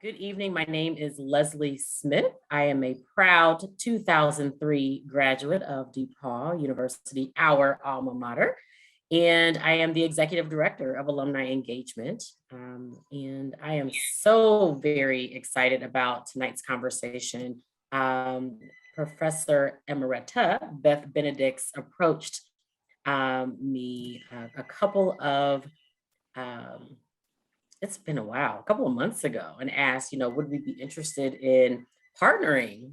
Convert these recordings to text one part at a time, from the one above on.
Good evening. My name is Leslie Smith. I am a proud 2003 graduate of DePauw University, our alma mater, and I am the executive director of Alumni Engagement. And I am so very excited about tonight's conversation. Professor Emerita Beth Benedict's approached me a couple of it's been a while, a couple of months ago, and asked, would we be interested in partnering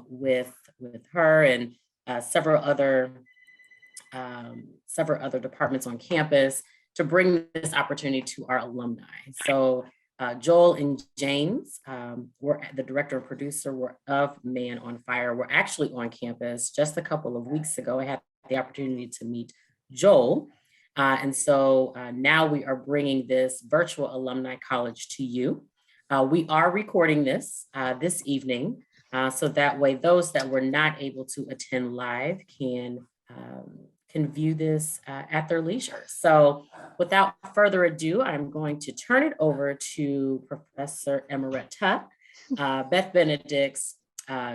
with her and several other departments on campus to bring this opportunity to our alumni. So Joel and James, were the director and producer of Man on Fire, were actually on campus just a couple of weeks ago. I had the opportunity to meet Joel. And so now we are bringing this virtual alumni college to you. We are recording this this evening, so that way those that were not able to attend live can view this at their leisure. So without further ado, I'm going to turn it over to Professor Emerita Beth Benedict's.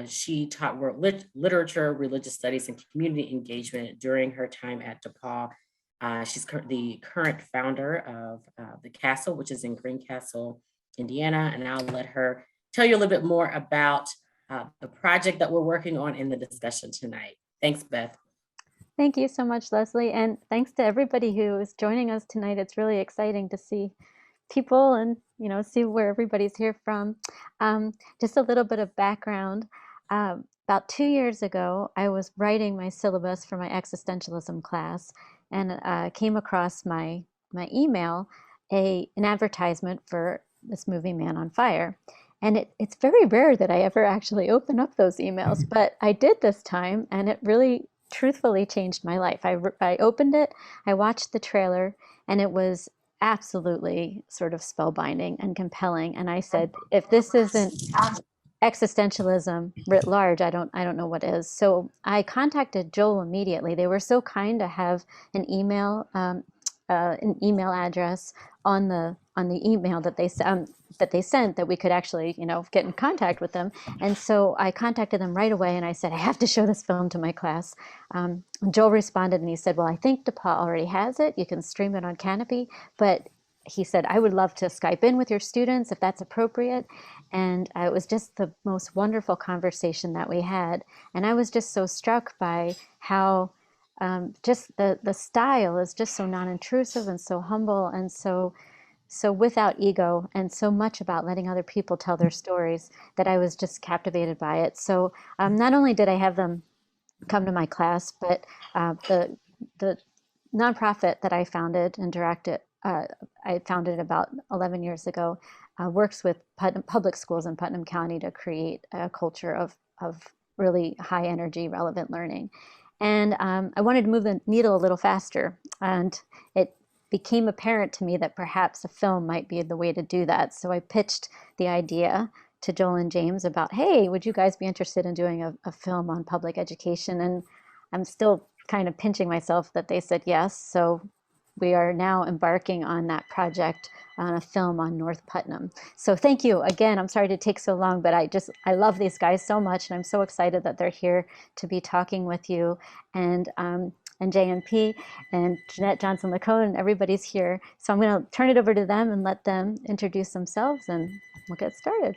She taught world literature, religious studies, and community engagement during her time at DePauw. She's the current founder of the Castle, which is in Greencastle, Indiana, and I'll let her tell you a little bit more about the project that we're working on in the discussion tonight. Thanks, Beth. Thank you so much, Leslie, and thanks to everybody who is joining us tonight. It's really exciting to see people and see where everybody's here from. Just a little bit of background. About 2 years ago, I was writing my syllabus for my existentialism class, and came across my email an advertisement for this movie Man on Fire. And it's very rare that I ever actually open up those emails, but I did this time, and it really truthfully changed my life. I opened it, I watched the trailer, and it was absolutely sort of spellbinding and compelling. And I said, if this isn't existentialism writ large, I don't know what is. So I contacted Joel immediately. They were so kind to have an email address on the email that they sent that we could actually get in contact with them. And so I contacted them right away, and I said, I have to show this film to my class. Joel responded, and he said, well, I think DePauw already has it. You can stream it on Canopy, but he said, I would love to Skype in with your students if that's appropriate. And it was just the most wonderful conversation that we had. And I was just so struck by how just the style is just so non-intrusive and so humble and so without ego, and so much about letting other people tell their stories, that I was just captivated by it. So not only did I have them come to my class, but the nonprofit that I founded and directed, I founded about 11 years ago, works with public schools in Putnam County to create a culture of really high energy, relevant learning. And I wanted to move the needle a little faster. And it became apparent to me that perhaps a film might be the way to do that. So I pitched the idea to Joel and James about, hey, would you guys be interested in doing a film on public education? And I'm still kind of pinching myself that they said yes. So we are now embarking on that project on a film on North Putnam. So thank you again. I'm sorry to take so long, but I love these guys so much, and I'm so excited that they're here to be talking with you, and JNP and Jeanette Johnson-LaCone, and everybody's here. So I'm going to turn it over to them and let them introduce themselves, and we'll get started.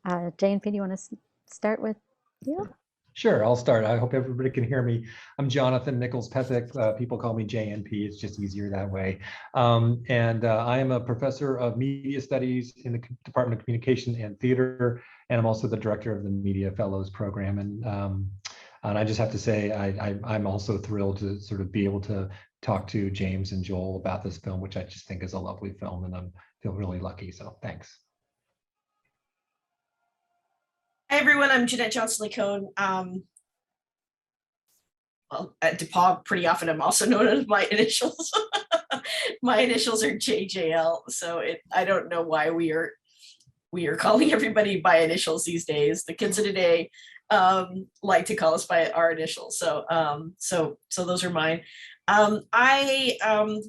JNP, do you want to start with you? Sure, I'll start. I hope everybody can hear me. I'm Jonathan Nichols-Pethick. People call me JNP. It's just easier that way. I am a professor of media studies in the Department of Communication and Theater, and I'm also the director of the Media Fellows Program. And I just have to say, I'm also thrilled to sort of be able to talk to James and Joel about this film, which I just think is a lovely film, and I feel really lucky. So thanks. Hi everyone, I'm Jeanette Johnson-LaCone. Well, at DePauw, pretty often I'm also known as my initials. My initials are JJL, so I don't know why we are calling everybody by initials these days. The kids of today like to call us by our initials, so those are mine. I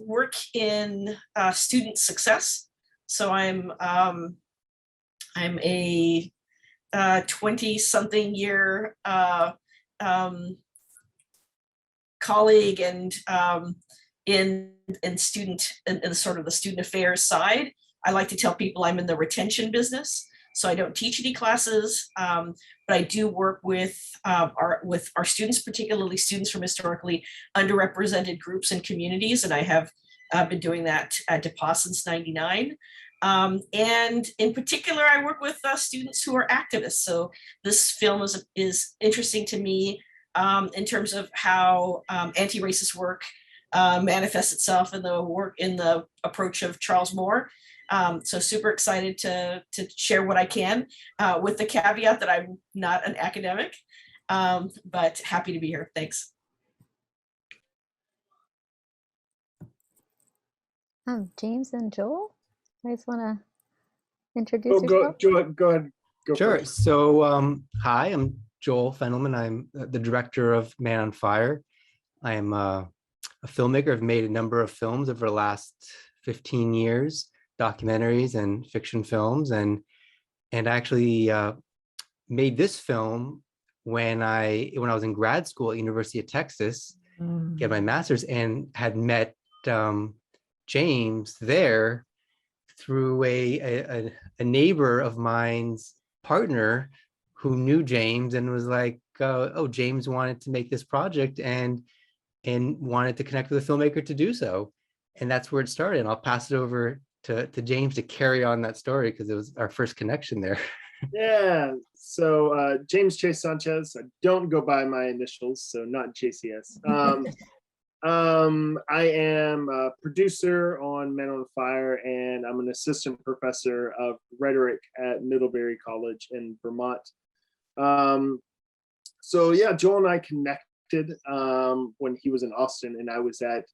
work in student success. So I'm a 20-something year colleague and in student in sort of the student affairs side. I like to tell people I'm in the retention business. So I don't teach any classes, but I do work with our students, particularly students from historically underrepresented groups and communities. And I have been doing that at DePauw since '99. And in particular, I work with students who are activists. So this film is interesting to me in terms of how anti-racist work manifests itself in the approach of Charles Moore. So super excited to share what I can with the caveat that I'm not an academic, but happy to be here. Thanks. James and Joel, you guys want to introduce Oh, yourself? go ahead. Go Sure. first. So, hi, I'm Joel Fendelman. I'm the director of Man on Fire. I am a filmmaker. I've made a number of films over the last 15 years, documentaries and fiction films, and actually made this film when I was in grad school at University of Texas, get my master's, and had met James there through a neighbor of mine's partner who knew James and was like, oh, James wanted to make this project and wanted to connect with a filmmaker to do so. And that's where it started. And I'll pass it over to James to carry on that story because it was our first connection there. Yeah. So James Chase Sanchez. I don't go by my initials, so not JCS. I am a producer on Men on Fire, and I'm an assistant professor of rhetoric at Middlebury College in Vermont. So yeah, Joel and I connected when he was in Austin and I was at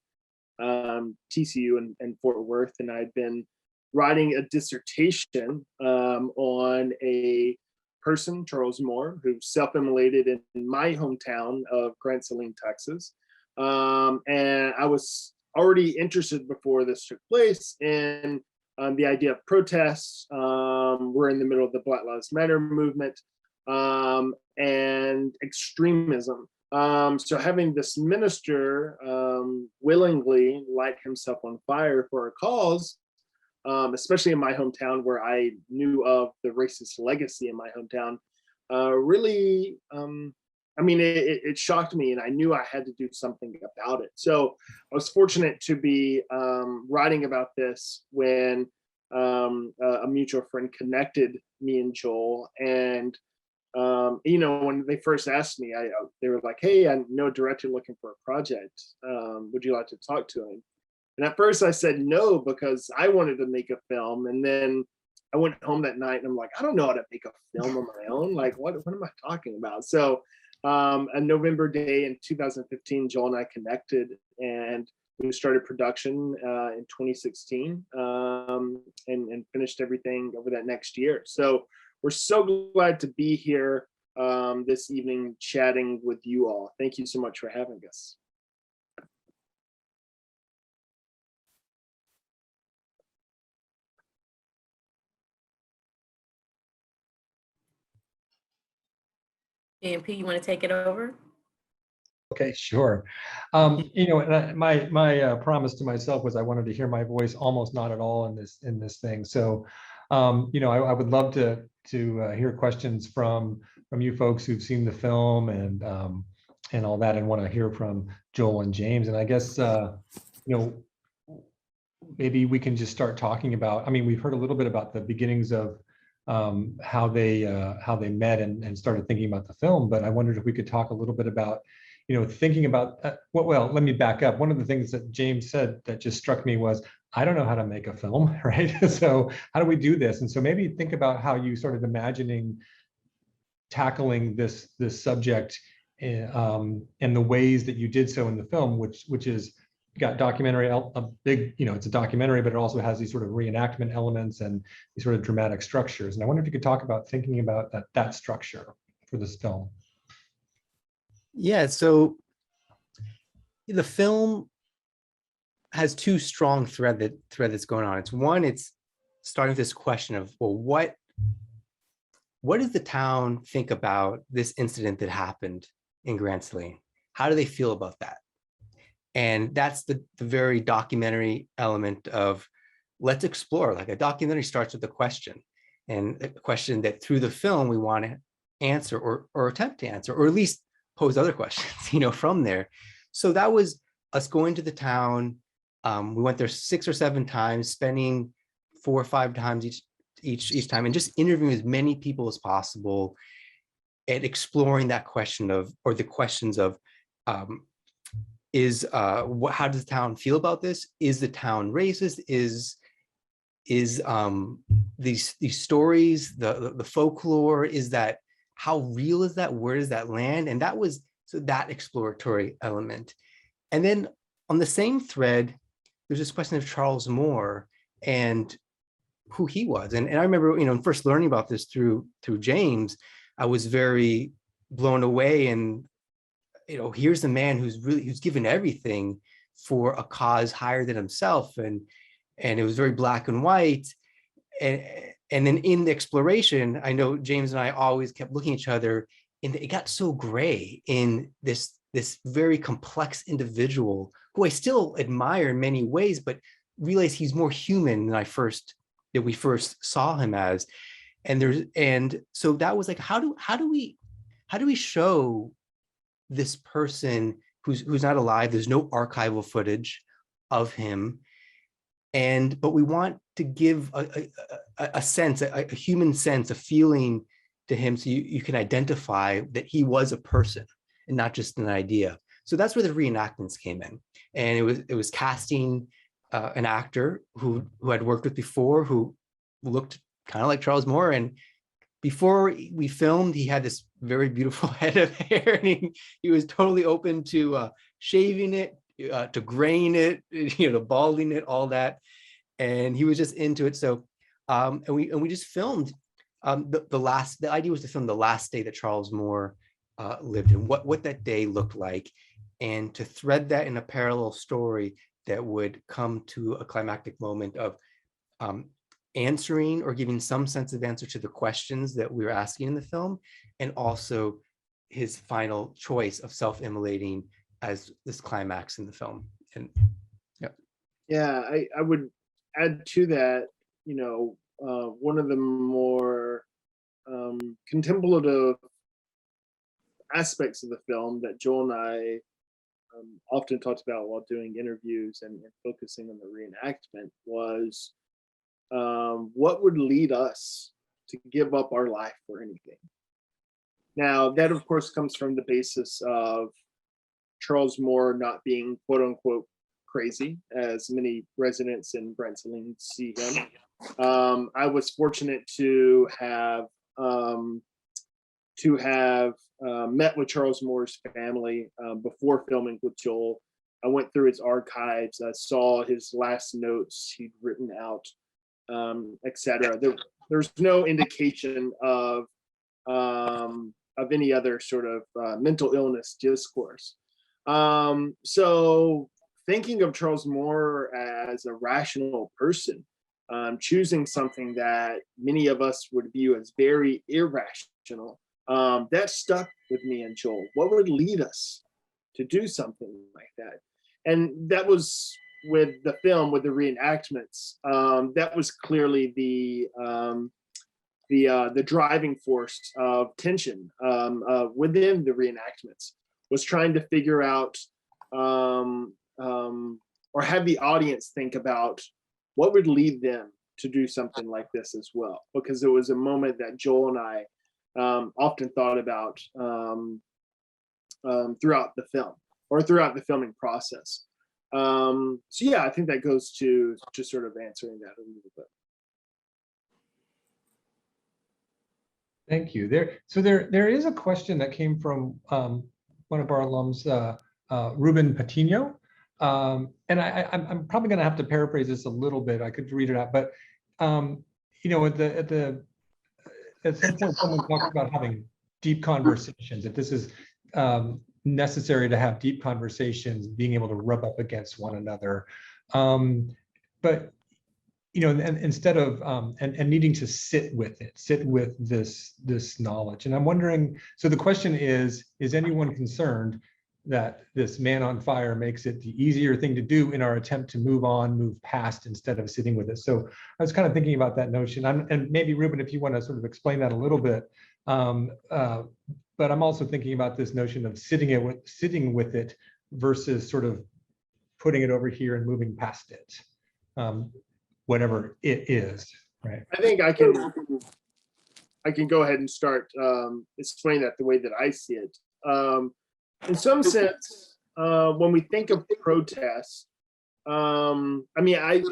TCU in Fort Worth, and I'd been writing a dissertation on a person, Charles Moore, who self-immolated in my hometown of Grand Saline, Texas. And I was already interested before this took place in the idea of protests. We're in the middle of the Black Lives Matter movement and extremism. So having this minister willingly light himself on fire for a cause, especially in my hometown where I knew of the racist legacy in my hometown, really, I mean, it shocked me, and I knew I had to do something about it. So I was fortunate to be writing about this when a mutual friend connected me and Joel. And you know, when they first asked me, they were like, "Hey, I know a director looking for a project. Would you like to talk to him?" And at first I said no because I wanted to make a film. And then I went home that night and I'm like, I don't know how to make a film on my own. Like, what am I talking about? So a November day in 2015, Joel and I connected and we started production in 2016 and finished everything over that next year. So we're so glad to be here this evening chatting with you all. Thank you so much for having us. AMP, you want to take it over? Okay, sure. You know, and my promise to myself was I wanted to hear my voice almost not at all in this thing. So, you know, I would love to hear questions from you folks who've seen the film and all that, and want to hear from Joel and James. And I guess you know, maybe we can just start talking about. I mean, we've heard a little bit about the beginnings of how they met and started thinking about the film, but I wondered if we could talk a little bit about, you know, thinking about well, let me back up. One of the things that James said that just struck me was, I don't know how to make a film, right? So how do we do this? And so maybe think about how you started imagining tackling this subject and the ways that you did so in the film, which is got documentary, a big, you know, it's a documentary, but it also has these sort of reenactment elements and these sort of dramatic structures. And I wonder if you could talk about thinking about that structure for this film. Yeah, so the film has two strong thread that's going on. It's one, it's starting with this question of, well, what does the town think about this incident that happened in Grand Saline? How do they feel about that? And that's the very documentary element of, let's explore. Like, a documentary starts with a question, and a question that through the film we want to answer or attempt to answer, or at least pose other questions, from there. So that was us going to the town. We went there 6 or 7 times, spending 4 or 5 times each time, and just interviewing as many people as possible, and exploring that question of, or the questions of, how does the town feel about this? Is the town racist? Is these stories, the folklore, is that, how real is that? Where does that land? And that was, so that exploratory element. And then on the same thread, there's this question of Charles Moore and who he was. And I remember, first learning about this through James, I was very blown away. And, here's a man who's given everything for a cause higher than himself. And it was very black and white. And then in the exploration, I know James and I always kept looking at each other, and it got so gray in this very complex individual who I still admire in many ways, but realize he's more human than we first saw him as. And so that was like, how do we show this person who's not alive? There's no archival footage of him. But we want to give a sense, a human sense, a feeling to him, so you can identify that he was a person and not just an idea. So that's where the reenactments came in. And it was casting an actor who I'd worked with before, who looked kind of like Charles Moore. And before we filmed, he had this very beautiful head of hair, and he was totally open to shaving it, to graying it, to balding it, all that. And he was just into it. So, and we just filmed the idea was to film the last day that Charles Moore lived, and what that day looked like, and to thread that in a parallel story that would come to a climactic moment of answering or giving some sense of answer to the questions that we were asking in the film, and also his final choice of self-immolating as this climax in the film. And yeah, I would add to that, one of the more contemplative aspects of the film that Joel and I often talked about while doing interviews and focusing on the reenactment was what would lead us to give up our life for anything. Now, that of course comes from the basis of Charles Moore not being quote unquote crazy, as many residents in Grand Saline see him. I was fortunate to have met with Charles Moore's family before filming with Joel. I went through his archives. I saw his last notes he'd written out, etc. There's no indication of any other sort of mental illness discourse. So thinking of Charles Moore as a rational person, choosing something that many of us would view as very irrational, that stuck with me and Joel. What would lead us to do something like that? And that was with the film, with the reenactments. That was clearly the driving force of tension within the reenactments, was trying to figure out or have the audience think about what would lead them to do something like this as well, because it was a moment that Joel and I often thought about throughout the film or throughout the filming process. So yeah, I think that goes to just sort of answering that a little bit. Thank you. There is a question that came from one of our alums, Ruben Patino. And I'm probably going to have to paraphrase this a little bit. I could read it out, but at some point, someone talked about having deep conversations. If this is necessary to have deep conversations, being able to rub up against one another. But and instead of and needing to sit with this knowledge. And I'm wondering, so the question is anyone concerned that this man on fire makes it the easier thing to do in our attempt to move past instead of sitting with it? So I was kind of thinking about that notion. And maybe Ruben, if you want to sort of explain that a little bit. But I'm also thinking about this notion of sitting with it versus sort of putting it over here and moving past it, whatever it is, right? I think I can go ahead and start explaining that the way that I see it. In some sense, when we think of protest, I mean, I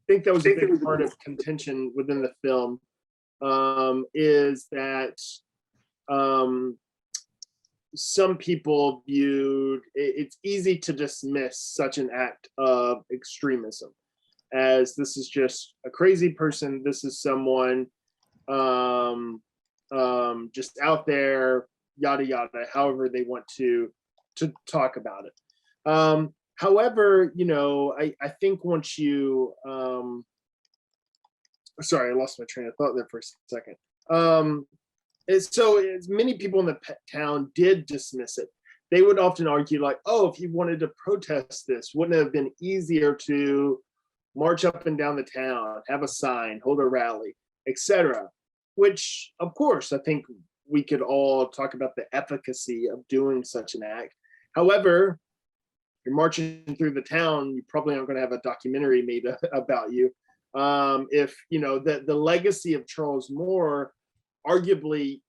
think that was a big part of contention within the film, is that some people viewed it's easy to dismiss such an act of extremism as this is just a crazy person. This is someone just out there, yada yada, however they want to talk about it. However, I think once you sorry, I lost my train of thought there for a second. So as many people in the town did dismiss it. They would often argue like, oh, if you wanted to protest this, wouldn't it have been easier to march up and down the town, have a sign, hold a rally, etc. Which, of course, I think we could all talk about the efficacy of doing such an act. However, you're marching through the town, you probably aren't going to have a documentary made about you. If, the legacy of Charles Moore, arguably,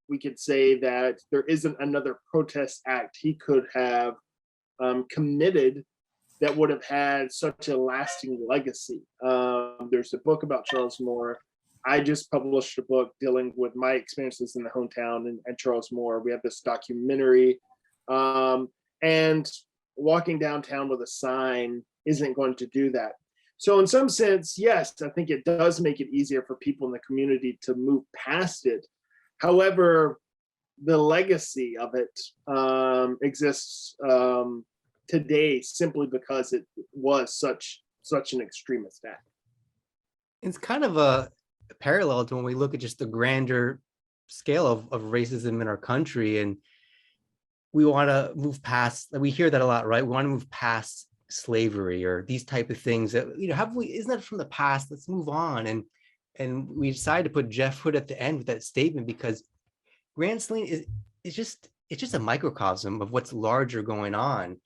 we could say that there isn't another protest act he could have committed that would have had such a lasting legacy. There's a book about Charles Moore. I just published a book dealing with my experiences in the hometown and Charles Moore. We have this documentary, and walking downtown with a sign isn't going to do that. So in some sense, yes, I think it does make it easier for people in the community to move past it. However, the legacy of it exists today simply because it was such an extremist act. It's kind of a parallel to when we look at just the grander scale of racism in our country, and we want to move past, we hear that a lot, right? We want to move past slavery or these type of things that, isn't that from the past? Let's move on. And we decided to put Jeff Hood at the end with that statement because Grand Saline is just a microcosm of what's larger going on.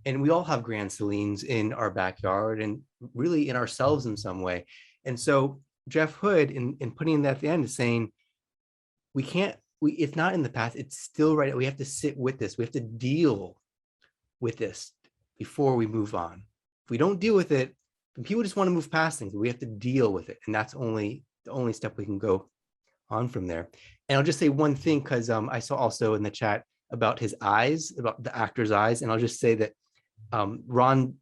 And we all have Grand Salines in our backyard and really in ourselves in some way. And so Jeff Hood in putting that at the end is saying, it's not in the past, it's still right. We have to sit with this. We have to deal with this before we move on. If we don't deal with it, then people just want to move past things. We have to deal with it. And that's the only step we can go on from there. And I'll just say one thing, because I saw also in the chat about his eyes, about the actor's eyes. And I'll just say that Ron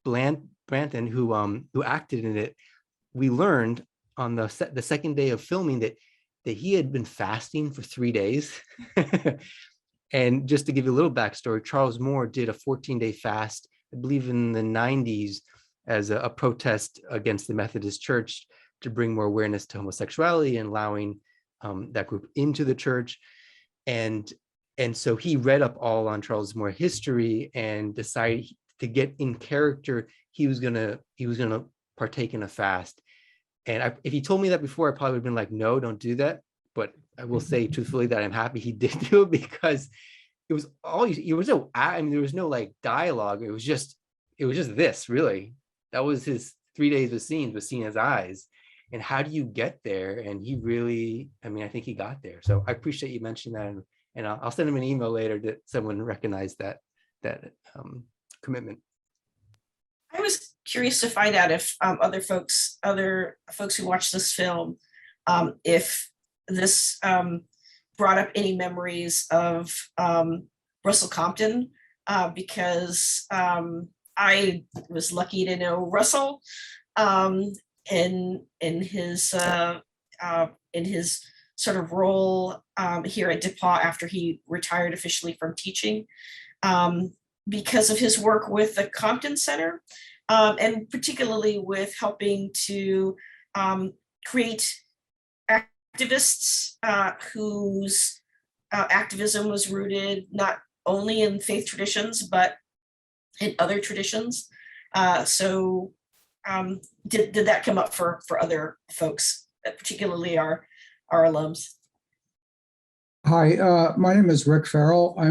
Branton, who acted in it, we learned on the second day of filming that he had been fasting for 3 days. And just to give you a little backstory, Charles Moore did a 14-day fast, I believe in the 90s, as a protest against the Methodist Church to bring more awareness to homosexuality and allowing that group into the church. And so he read up all on Charles Moore history and decided to get in character. He was gonna partake in a fast. And if he told me that before, I probably would have been like, no, don't do that. But I will say truthfully that I'm happy he did do it, because it was there was no like dialogue. It was just this, really. That was his 3 days of scenes, was seeing his eyes. And how do you get there? And he really, I think he got there. So I appreciate you mentioning that. And I'll send him an email later that someone recognized that commitment. I was curious to find out if other folks who watched this film, if this brought up any memories of Russell Compton, because I was lucky to know Russell in his sort of role here at DePauw after he retired officially from teaching, because of his work with the Compton Center. and particularly with helping to create activists whose activism was rooted not only in faith traditions, but in other traditions. So did that come up for other folks, particularly our alums? Hi, my name is Rick Farrell. I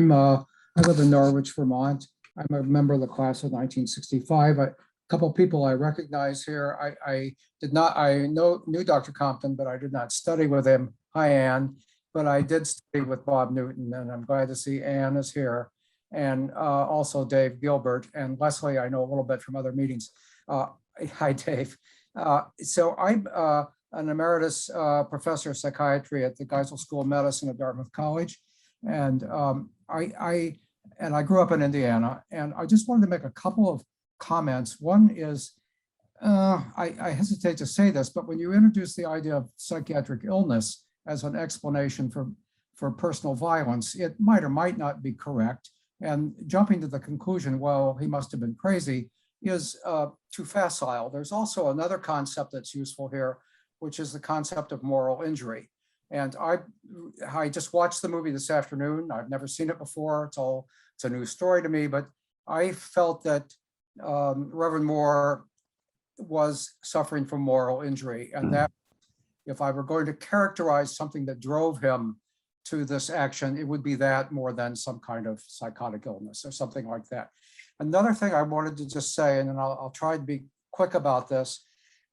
live in Norwich, Vermont. I'm a member of the class of 1965. A couple of people I recognize here. I knew Dr. Compton, but I did not study with him. Hi, Ann. But I did study with Bob Newton, and I'm glad to see Ann is here. And also Dave Gilbert and Leslie, I know a little bit from other meetings. Hi, Dave. So I'm an emeritus professor of psychiatry at the Geisel School of Medicine at Dartmouth College. And I grew up in Indiana, and I just wanted to make a couple of comments. One is, I hesitate to say this, but when you introduce the idea of psychiatric illness as an explanation for personal violence, it might or might not be correct. And jumping to the conclusion, well, he must have been crazy, is too facile. There's also another concept that's useful here, which is the concept of moral injury. And I just watched the movie this afternoon. I've never seen it before. It's a new story to me, but I felt that Reverend Moore was suffering from moral injury, and that if I were going to characterize something that drove him to this action, it would be that more than some kind of psychotic illness or something like that. Another thing I wanted to just say, and then I'll try to be quick about this.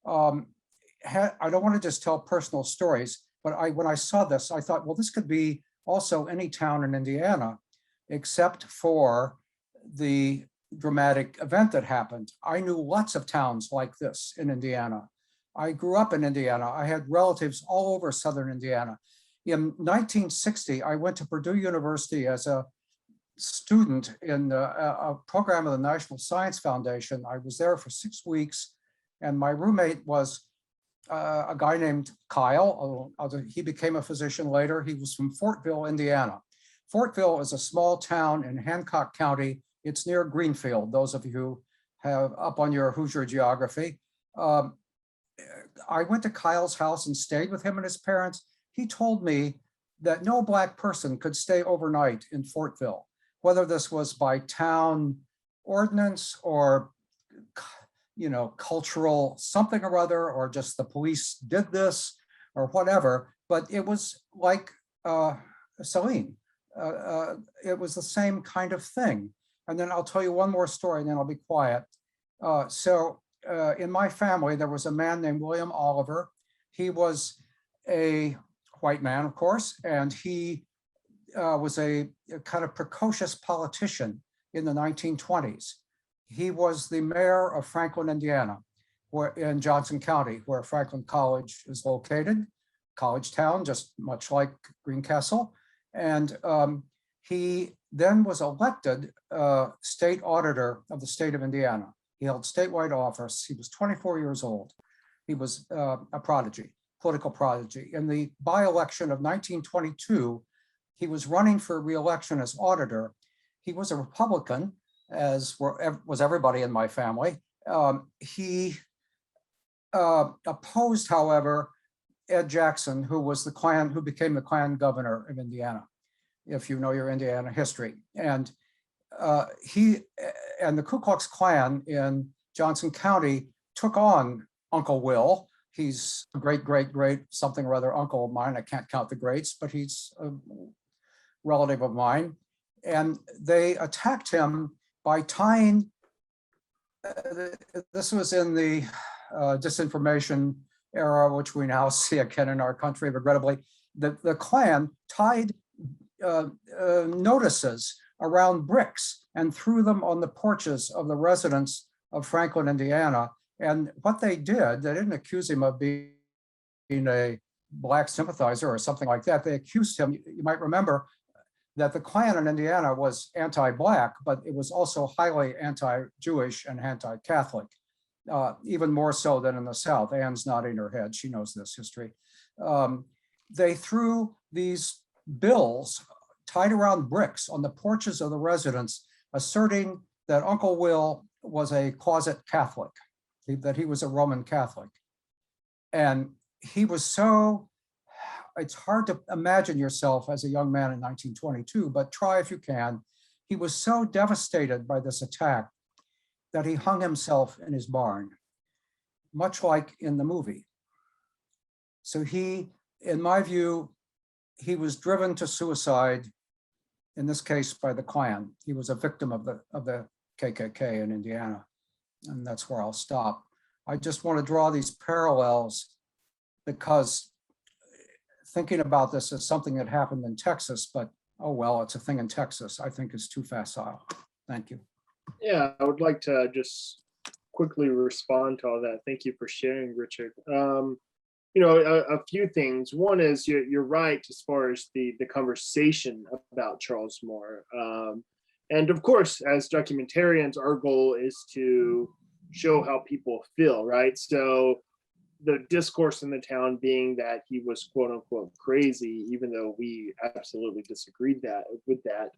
I don't want to just tell personal stories, but when I saw this, I thought, well, this could be also any town in Indiana, except for the dramatic event that happened. I knew lots of towns like this in Indiana. I grew up in Indiana. I had relatives all over Southern Indiana. In 1960, I went to Purdue University as a student in a program of the National Science Foundation. I was there for 6 weeks, and my roommate was a guy named Kyle. He became a physician later. He was from Fortville, Indiana. Fortville is a small town in Hancock County. It's near Greenfield, those of you who have up on your Hoosier geography. I went to Kyle's house and stayed with him and his parents. He told me that no Black person could stay overnight in Fortville, whether this was by town ordinance or cultural something or other, or just the police did this or whatever, but it was like Saline. It was the same kind of thing. And then I'll tell you one more story and then I'll be quiet. In my family, there was a man named William Oliver. He was a white man, of course, and he was a kind of precocious politician in the 1920s. He was the mayor of Franklin, Indiana, in Johnson County, where Franklin College is located, college town, just much like Greencastle. And he then was elected state auditor of the state of Indiana. He held statewide office. He was 24 years old. He was a prodigy, political prodigy. In the by-election of 1922, he was running for re-election as auditor. He was a Republican, as was everybody in my family. He opposed, however, Ed Jackson, who became the Klan governor of Indiana, if you know your Indiana history. And the Ku Klux Klan in Johnson County took on Uncle Will. He's a great something or other uncle of mine. I can't count the greats, but he's a relative of mine. And they attacked him by tying, this was in the disinformation era, which we now see again in our country, regrettably. The Klan tied notices around bricks and threw them on the porches of the residents of Franklin, Indiana. And what they did, they didn't accuse him of being a Black sympathizer or something like that. They accused him, you might remember, that the Klan in Indiana was anti-Black, but it was also highly anti-Jewish and anti-Catholic, even more so than in the South. Ann's nodding her head, she knows this history. They threw these bills tied around bricks on the porches of the residents, asserting that Uncle Will was a closet Catholic, that he was a Roman Catholic. And he was so, it's hard to imagine yourself as a young man in 1922, but try if you can. He was so devastated by this attack that he hung himself in his barn, much like in the movie. So he, in my view, he was driven to suicide, in this case by the Klan. He was a victim of the KKK in Indiana. And that's where I'll stop. I just want to draw these parallels because thinking about this as something that happened in Texas, but oh well, it's a thing in Texas, I think is too facile. Thank you. Yeah, I would like to just quickly respond to all that. Thank you for sharing, Richard. You know, a few things. One is you're right as far as the conversation about Charles Moore. And of course, as documentarians, our goal is to show how people feel, right? So the discourse in the town being that he was quote unquote crazy, even though we absolutely disagreed with that,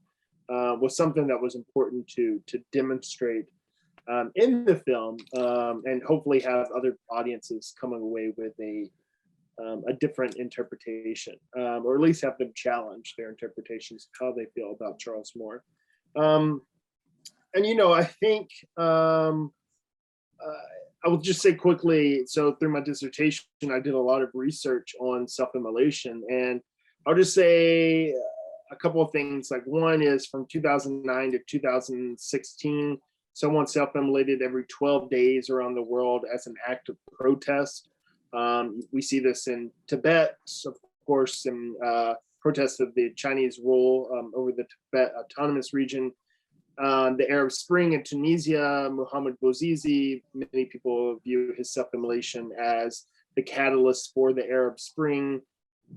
was something that was important to demonstrate in the film, and hopefully have other audiences coming away with a different interpretation, or at least have them challenge their interpretations of how they feel about Charles Moore. And you know, I think I will just say quickly, so through my dissertation, I did a lot of research on self-immolation, and I'll just say a couple of things. Like, one is from 2009 to 2016, someone self-immolated every 12 days around the world as an act of protest. We see this in Tibet, of course, in protests of the Chinese rule over the Tibet Autonomous Region. The Arab Spring in Tunisia, Mohamed Bouazizi, many people view his self-immolation as the catalyst for the Arab Spring.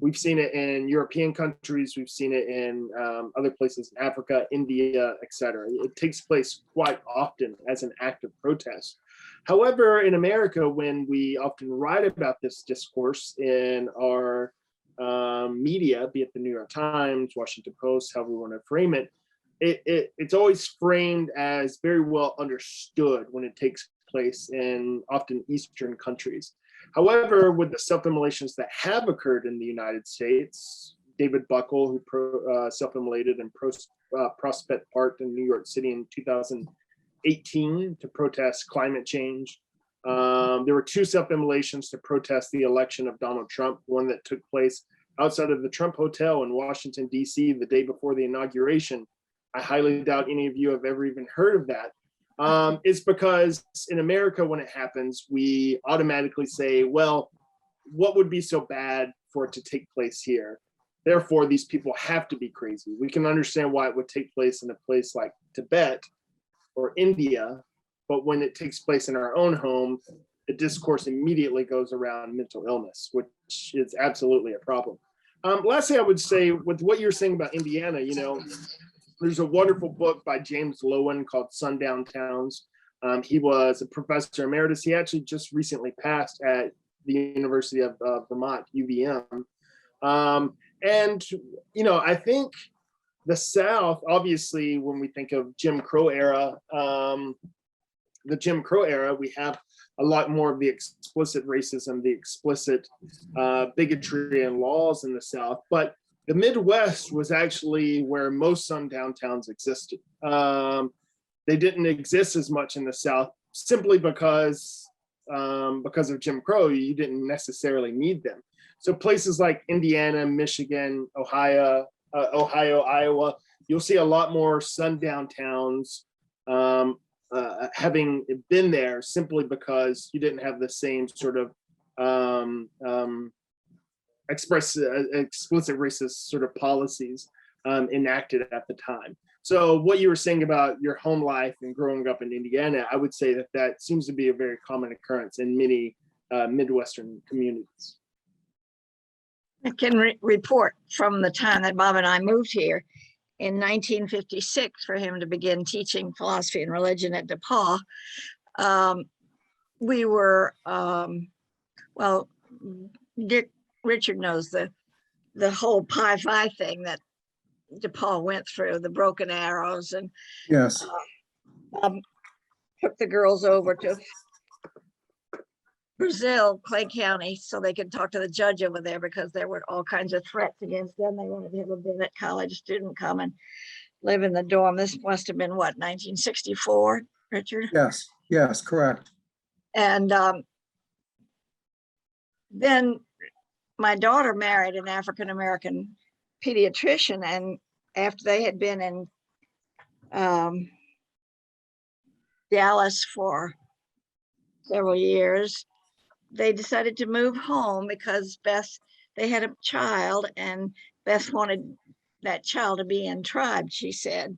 We've seen it in European countries, we've seen it in other places in Africa, India, etc. It takes place quite often as an act of protest. However, in America, when we often write about this discourse in our media, be it the New York Times, Washington Post, however we want to frame it, it's always framed as very well understood when it takes place in often Eastern countries. However, with the self-immolations that have occurred in the United States, David Buckle, who self-immolated in Prospect Park in New York City in 2018 to protest climate change. There were 2 self-immolations to protest the election of Donald Trump, one that took place outside of the Trump Hotel in Washington, D.C. the day before the inauguration. I highly doubt any of you have ever even heard of that. It's because in America, when it happens, we automatically say, well, what would be so bad for it to take place here? Therefore, these people have to be crazy. We can understand why it would take place in a place like Tibet or India, but when it takes place in our own home, the discourse immediately goes around mental illness, which is absolutely a problem. Lastly, I would say with what you're saying about Indiana, you know, there's a wonderful book by James Lowen called Sundown Towns. He was a professor emeritus. He actually just recently passed at the University of Vermont, UVM. And, you know, I think the South, obviously, when we think of Jim Crow era, the Jim Crow era, we have a lot more of the explicit racism, the explicit bigotry and laws in the South. But the Midwest was actually where most sundown towns existed. They didn't exist as much in the South simply because of Jim Crow. You didn't necessarily need them. So places like Indiana, Michigan, Ohio, Iowa, you'll see a lot more sundown towns having been there simply because you didn't have the same sort of explicit racist sort of policies enacted at the time. So what you were saying about your home life and growing up in Indiana, I would say that that seems to be a very common occurrence in many Midwestern communities. I can report from the time that Bob and I moved here in 1956 for him to begin teaching philosophy and religion at DePauw. We were, well, Richard knows the whole Pi Phi thing that DePauw went through, the broken arrows, and Yes. took the girls over to Brazil, Clay County, so they could talk to the judge over there because there were all kinds of threats against them. They wanted to have a Bennett College student come and live in the dorm. This must have been what, 1964, Richard? Yes, yes, correct. And then my daughter married an African-American pediatrician, and after they had been in Dallas for several years, they decided to move home because they had a child, and Beth wanted that child to be in tribe, she said.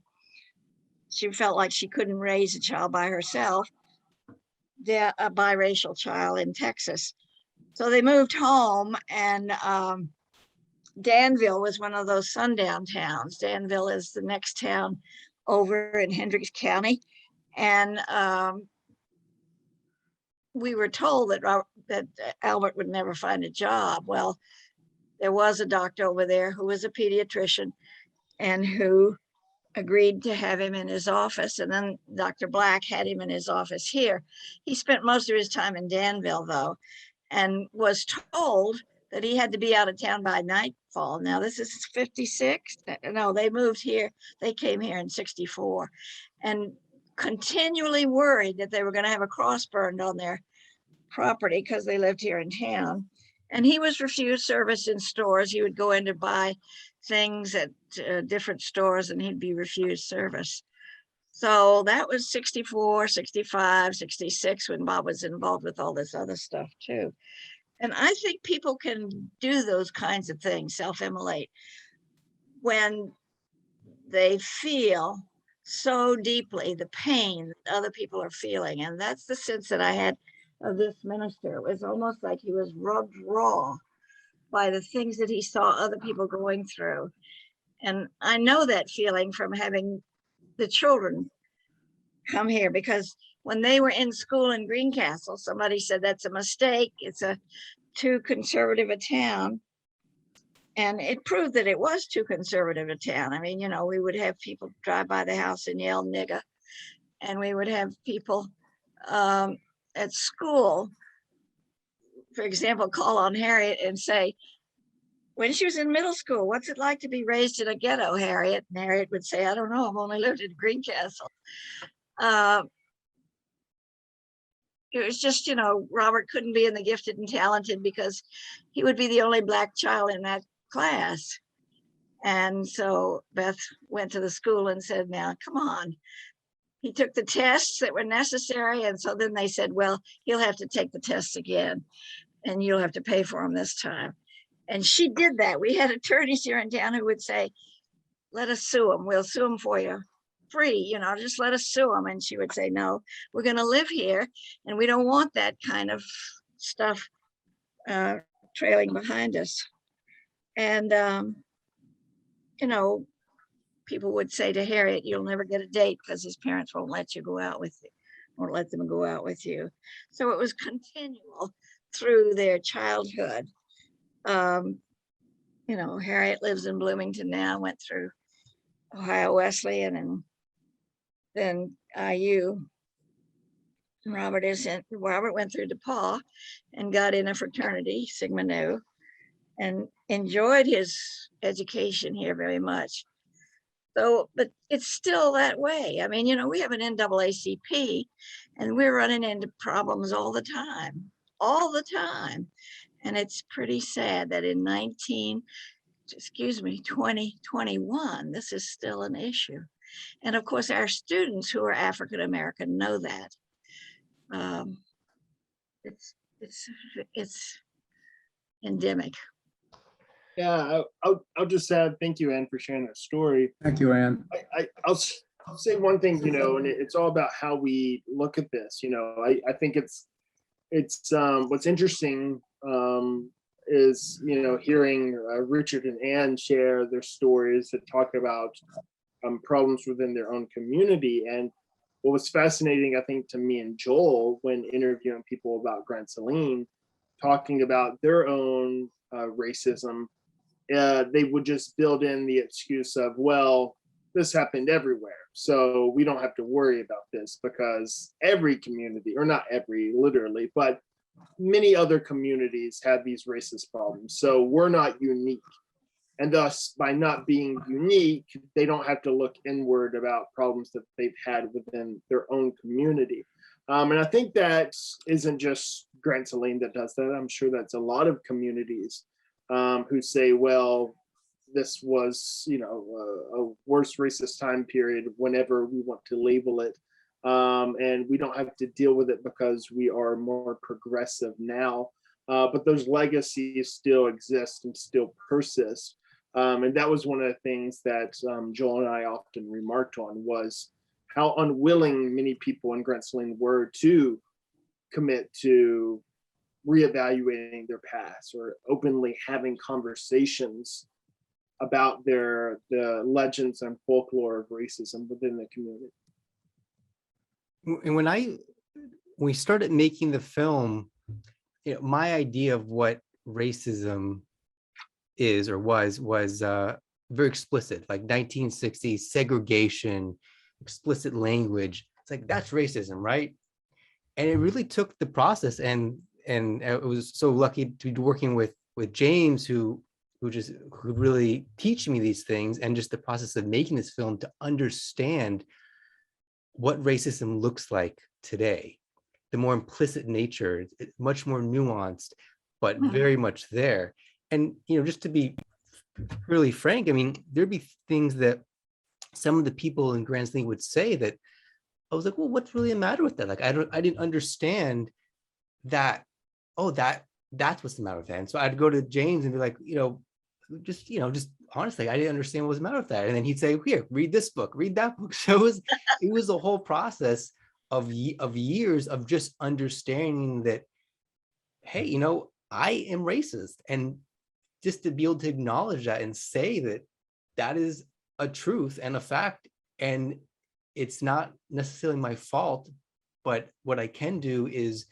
She felt like she couldn't raise a child by herself, a biracial child in Texas. So they moved home, and Danville was one of those sundown towns. Danville is the next town over in Hendricks County. And we were told that Albert would never find a job. Well, there was a doctor over there who was a pediatrician and who agreed to have him in his office. And then Dr. Black had him in his office here. He spent most of his time in Danville, though, and was told that he had to be out of town by nightfall. Now, this is 56. No, they moved here. They came here in 64 and continually worried that they were going to have a cross burned on their property because they lived here in town. And he was refused service in stores. He would go in to buy things at different stores and he'd be refused service. So that was 64, 65, 66 when Bob was involved with all this other stuff too. And I think people can do those kinds of things, self-immolate, when they feel so deeply the pain that other people are feeling. And that's the sense that I had of this minister. It was almost like he was rubbed raw by the things that he saw other people going through. And I know that feeling from having the children come here, because when they were in school in Greencastle, somebody said that's a mistake. It's too conservative a town. And it proved that it was too conservative a town. I mean, you know, we would have people drive by the house and yell nigger. And we would have people at school, for example, call on Harriet and say, when she was in middle school, what's it like to be raised in a ghetto, Harriet? And Harriet would say, I don't know, I've only lived in Greencastle. It was just, you know, Robert couldn't be in the gifted and talented because he would be the only Black child in that class. And so Beth went to the school and said, now, come on. He took the tests that were necessary. And so then they said, well, he'll have to take the tests again and you'll have to pay for them this time. And she did that. We had attorneys here in town who would say, let us sue him. We'll sue him for you free, you know, just let us sue him. And she would say, no, we're going to live here and we don't want that kind of stuff trailing behind us. And, you know, people would say to Harriet, you'll never get a date because his parents won't let you go out with you, won't let them go out with you. So it was continual through their childhood. You know, Harriet lives in Bloomington now, went through Ohio Wesleyan and then IU. Robert went through DePauw and got in a fraternity, Sigma Nu, and enjoyed his education here very much. So, but it's still that way. I mean, you know, we have an NAACP and we're running into problems all the time. And it's pretty sad that in 2021, this is still an issue. And of course, our students who are African-American know that. It's endemic. Yeah, I'll just add, thank you, Ann, for sharing that story. Thank you, Ann. I'll say one thing, you know, and it's all about how we look at this. You know, I think it's what's interesting is, you know, hearing Richard and Ann share their stories that talk about problems within their own community. And what was fascinating, I think, to me and Joel when interviewing people about Grand Saline, talking about their own racism, they would just build in the excuse of, well, this happened everywhere. So we don't have to worry about this because every community, or not every literally, but many other communities have these racist problems. So we're not unique. And thus, by not being unique, they don't have to look inward about problems that they've had within their own community. And I think that isn't just Grand Saline that does that. I'm sure that's a lot of communities who say, well, this was, a worse racist time period whenever we want to label it. And we don't have to deal with it because we are more progressive now. But those legacies still exist and still persist. And that was one of the things that Joel and I often remarked on, was how unwilling many people in Grand Saline were to commit to reevaluating their past or openly having conversations about the legends and folklore of racism within the community. And when we started making the film, my idea of what racism is or was very explicit, like 1960s segregation, explicit language. It's like, that's racism, right? And it really took the process, and I was so lucky to be working with James, who could really teach me these things, and just the process of making this film to understand what racism looks like today. The more implicit nature, it's much more nuanced, but very much there. And just to be really frank, I mean, there'd be things that some of the people in Grand Saline would say that I was like, well, what's really the matter with that? Like, I didn't understand that. Oh, that's what's the matter with that. And so I'd go to James and be like, just honestly, I didn't understand what was the matter with that. And then he'd say, here, read this book, read that book. So it was a whole process of years of just understanding that, hey, I am racist. And just to be able to acknowledge that and say that that is a truth and a fact, and it's not necessarily my fault, but what I can do is,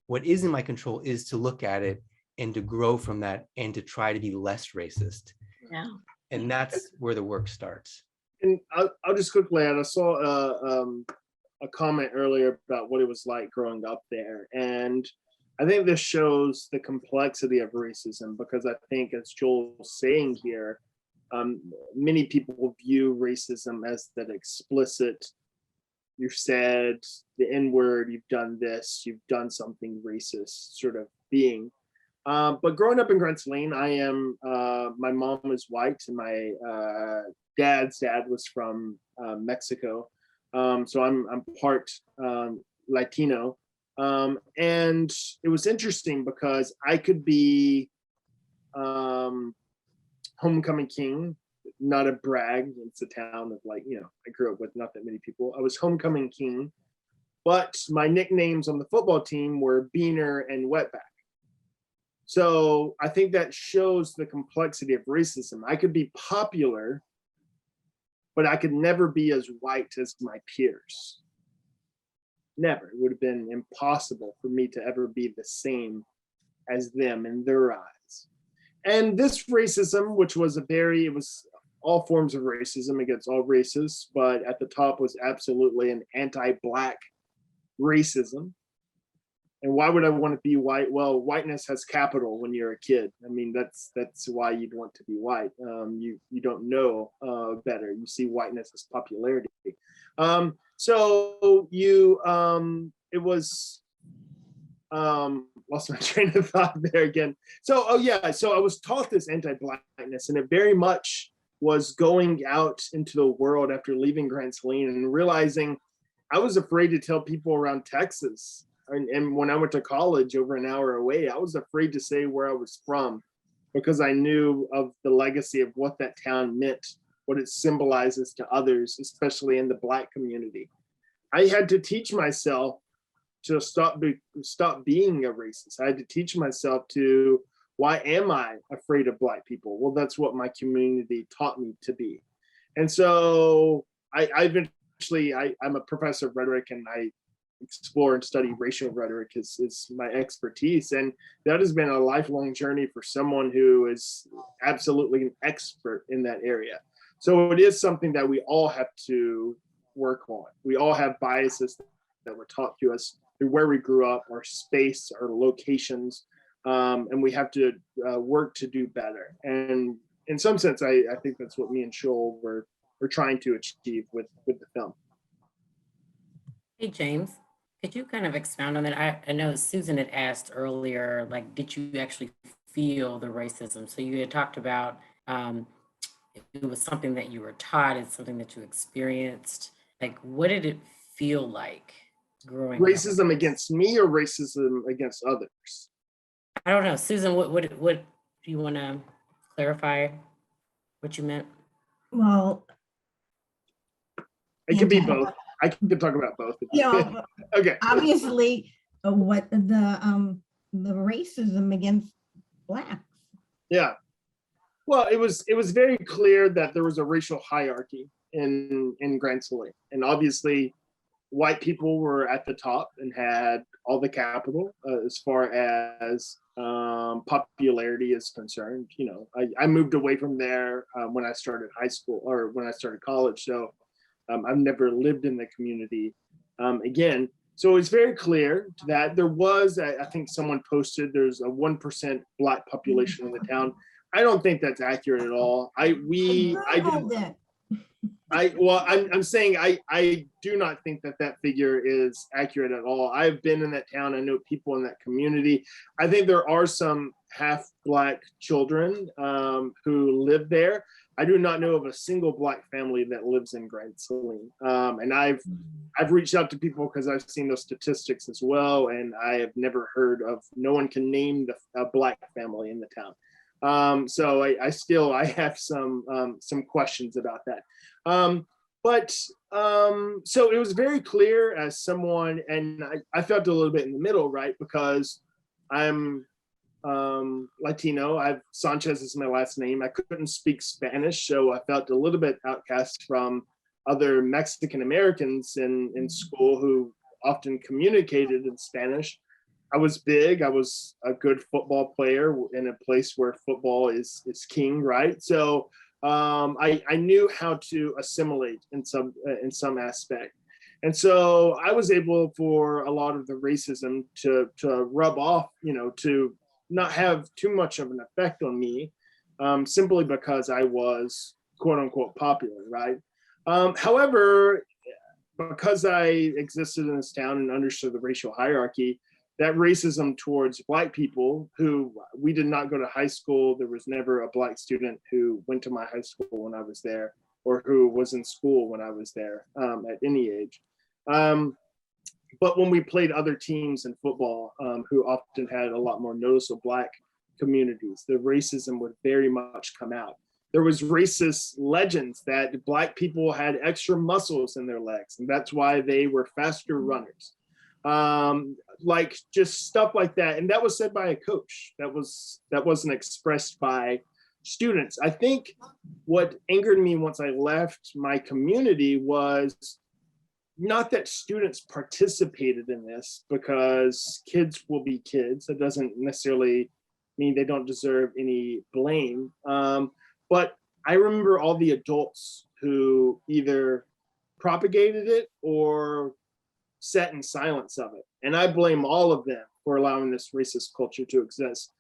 what is in my control is to look at it and to grow from that and to try to be less racist. Yeah. And that's where the work starts. And I'll just quickly add, I saw a comment earlier about what it was like growing up there. And I think this shows the complexity of racism, because I think, as Joel's saying here, many people view racism as that explicit, you said the N-word, you've done this, you've done something racist sort of being. But growing up in Grand Saline, my mom is white and my dad's dad was from Mexico. So I'm part Latino. And it was interesting because I could be homecoming king, not a brag. It's a town of I grew up with not that many people. I was homecoming king, but my nicknames on the football team were Beaner and Wetback. So I think that shows the complexity of racism. I could be popular, but I could never be as white as my peers. Never. It would have been impossible for me to ever be the same as them in their eyes. And this racism, which was it was all forms of racism against all races, but at the top was absolutely an anti-Black racism. And why would I want to be white? Well, whiteness has capital when you're a kid. I mean, that's why you'd want to be white. You don't know better. You see whiteness as popularity. So it was lost my train of thought there again. So I was taught this anti-Blackness, and it very much was going out into the world after leaving Grand Saline and realizing I was afraid to tell people around Texas. And when I went to college over an hour away, I was afraid to say where I was from, because I knew of the legacy of what that town meant, what it symbolizes to others, especially in the Black community. I had to teach myself to stop being a racist. I had to teach myself to, why am I afraid of Black people? Well, that's what my community taught me to be. And so I'm a professor of rhetoric, and I explore and study racial rhetoric is my expertise. And that has been a lifelong journey for someone who is absolutely an expert in that area. So it is something that we all have to work on. We all have biases that were taught to us through where we grew up, our space, our locations, and we have to work to do better. And in some sense, I think that's what me and Shoal were trying to achieve with the film. Hey, James, could you kind of expound on that? I know Susan had asked earlier, like, did you actually feel the racism? So you had talked about it was something that you were taught, it's something that you experienced. Like, what did it feel like growing up? Racism against me or racism against others? I don't know. Susan, what do you want to clarify what you meant? Well, It could be both. I can talk about both. yeah, Okay. obviously, what the racism against Blacks. Yeah. Well, it was very clear that there was a racial hierarchy in Grand Saline, and obviously, white people were at the top and had all the capital as far as popularity is concerned. You know, I moved away from there when I started high school or when I started college, so I've never lived in the community again. So it's very clear that there was, I think someone posted, there's a 1% Black population in the town. I don't think that's accurate at all. I'm saying I do not think that figure is accurate at all. I've been in that town. I know people in that community. I think there are some half Black children who live there. I do not know of a single Black family that lives in Grand Saline. And I've reached out to people because I've seen those statistics as well. And I have never heard of, no one can name a Black family in the town. So I have some questions about that. So it was very clear as someone, and I felt a little bit in the middle, right? Because I'm Latino. Sanchez is my last name. I couldn't speak Spanish, so I felt a little bit outcast from other Mexican Americans in school who often communicated in Spanish. I was big. I was a good football player in a place where football is king, right? So I knew how to assimilate in some aspect. And so I was able for a lot of the racism to rub off, to not have too much of an effect on me, simply because I was quote unquote popular, right? However, because I existed in this town and understood the racial hierarchy, that racism towards Black people who we did not go to high school. There was never a Black student who went to my high school when I was there or who was in school when I was there at any age. But when we played other teams in football who often had a lot more noticeable Black communities, the racism would very much come out. There was racist legends that Black people had extra muscles in their legs, and that's why they were faster runners. Like just stuff like that. And that was said by a coach. That wasn't expressed by students. I think what angered me once I left my community was not that students participated in this, because kids will be kids. That doesn't necessarily mean they don't deserve any blame. But I remember all the adults who either propagated it or sat in silence of it. And I blame all of them for allowing this racist culture to exist.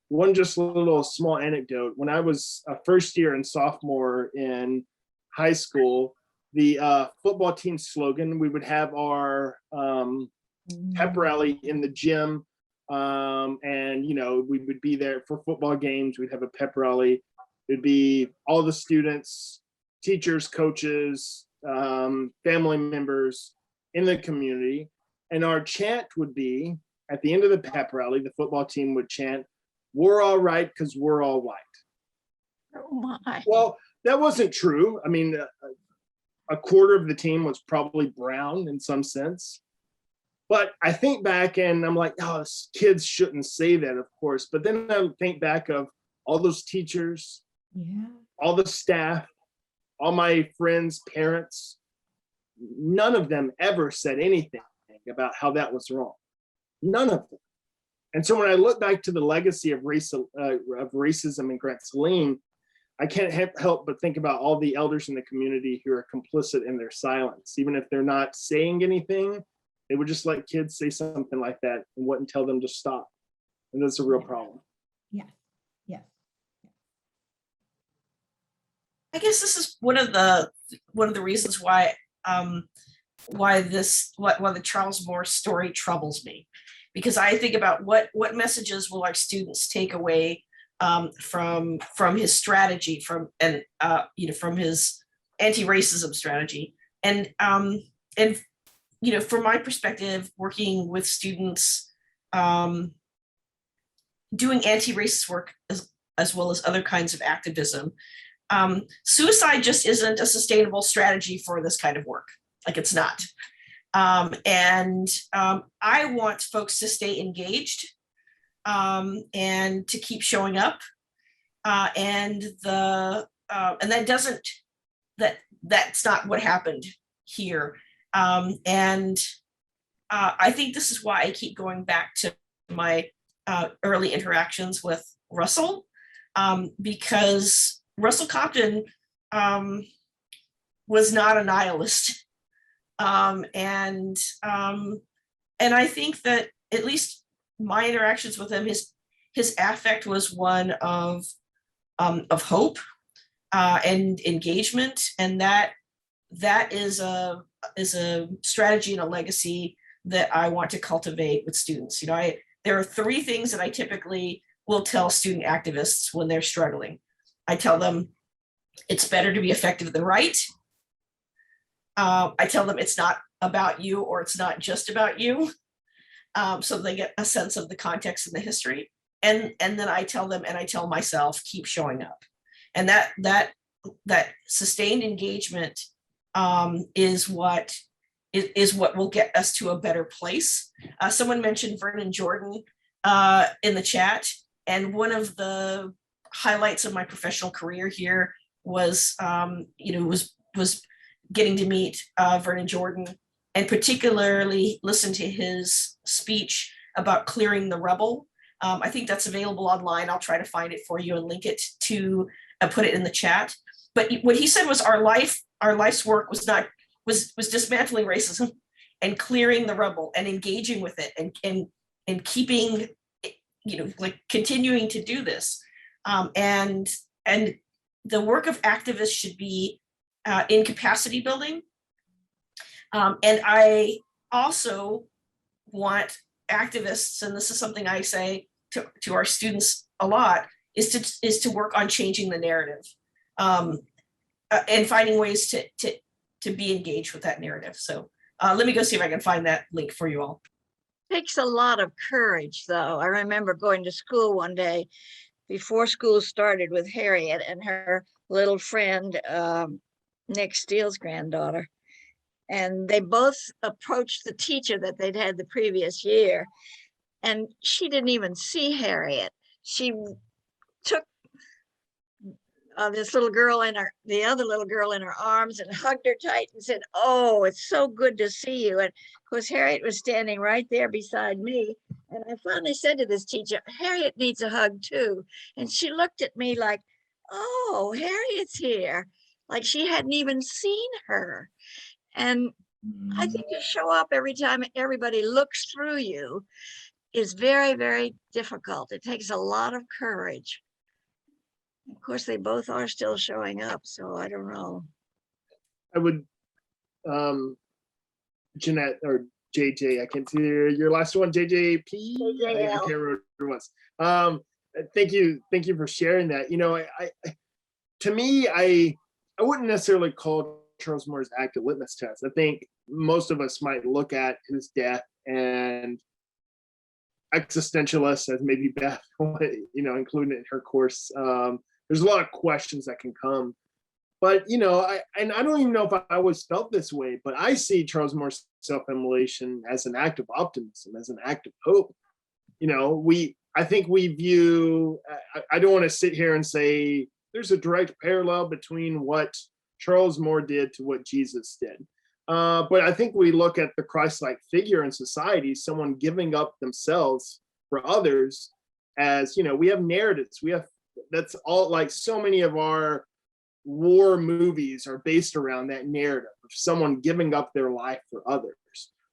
One just little small anecdote. When I was a first year and sophomore in high school, the football team slogan, we would have our pep rally in the gym. And, we would be there for football games. We'd have a pep rally. It'd be all the students, teachers, coaches, family members in the community. And our chant would be, at the end of the pep rally, the football team would chant, "We're all right because we're all white." Oh my. Well, that wasn't true. I mean, a quarter of the team was probably brown in some sense. But I think back and I'm like, oh, kids shouldn't say that, of course. But then I think back of all those teachers, all the staff, all my friends' parents. None of them ever said anything about how that was wrong. None of them. And so when I look back to the legacy of racism in Grand Saline, I can't help but think about all the elders in the community who are complicit in their silence. Even if they're not saying anything, they would just let kids say something like that and wouldn't tell them to stop. And that's a real problem. Yes, yes. I guess this is one of the reasons why the Charles Moore story troubles me, because I think about what messages will our students take away from his strategy, from his anti-racism strategy, and from my perspective, working with students, doing anti-racist work as well as other kinds of activism. Suicide just isn't a sustainable strategy for this kind of work. Like, it's not. I want folks to stay engaged and to keep showing up. And that's not what happened here. I think this is why I keep going back to my early interactions with Russell, because Russell Compton was not a nihilist. And I think that at least my interactions with him, his affect was one of hope and engagement, and that is a strategy and a legacy that I want to cultivate with students. There are 3 things that I typically will tell student activists when they're struggling. I tell them it's better to be effective than right. I tell them it's not about you, or it's not just about you. So they get a sense of the context and the history. And then I tell them, and I tell myself, keep showing up. And that sustained engagement is what will get us to a better place. Someone mentioned Vernon Jordan in the chat, and one of the highlights of my professional career here was getting to meet Vernon Jordan, and particularly listen to his speech about clearing the rubble. I think that's available online. I'll try to find it for you and link it to put it in the chat. But what he said was our life's work was dismantling racism and clearing the rubble and engaging with it and keeping, continuing to do this. And the work of activists should be in capacity building. And I also want activists, and this is something I say to our students a lot, is to work on changing the narrative and finding ways to be engaged with that narrative. So let me go see if I can find that link for you all. Takes a lot of courage, though. I remember going to school one day before school started with Harriet and her little friend, Nick Steele's granddaughter. And they both approached the teacher that they'd had the previous year. And she didn't even see Harriet. She took this little girl the other little girl in her arms and hugged her tight and said, "Oh, it's so good to see you." And of course, Harriet was standing right there beside me. And I finally said to this teacher, "Harriet needs a hug too." And she looked at me like, "Oh, Harriet's here." Like she hadn't even seen her. And I think to show up every time everybody looks through you is very, very difficult. It takes a lot of courage. Of course, they both are still showing up, so I don't know. I would, Jeanette or JJ, I can't see your last one, JJP. I can't remember what it was. Thank you for sharing that. To me, I wouldn't necessarily call Charles Moore's act a litmus test. I think most of us might look at his death and existentialists, as maybe Beth, including in her course. There's a lot of questions that can come, but I don't even know if I always felt this way, but I see Charles Moore's self-immolation as an act of optimism, as an act of hope. I think we view. I don't want to sit here and say there's a direct parallel between what Charles Moore did to what Jesus did. But I think we look at the Christ-like figure in society, someone giving up themselves for others, as we have narratives, we have That's all, like so many of our war movies are based around that narrative of someone giving up their life for others.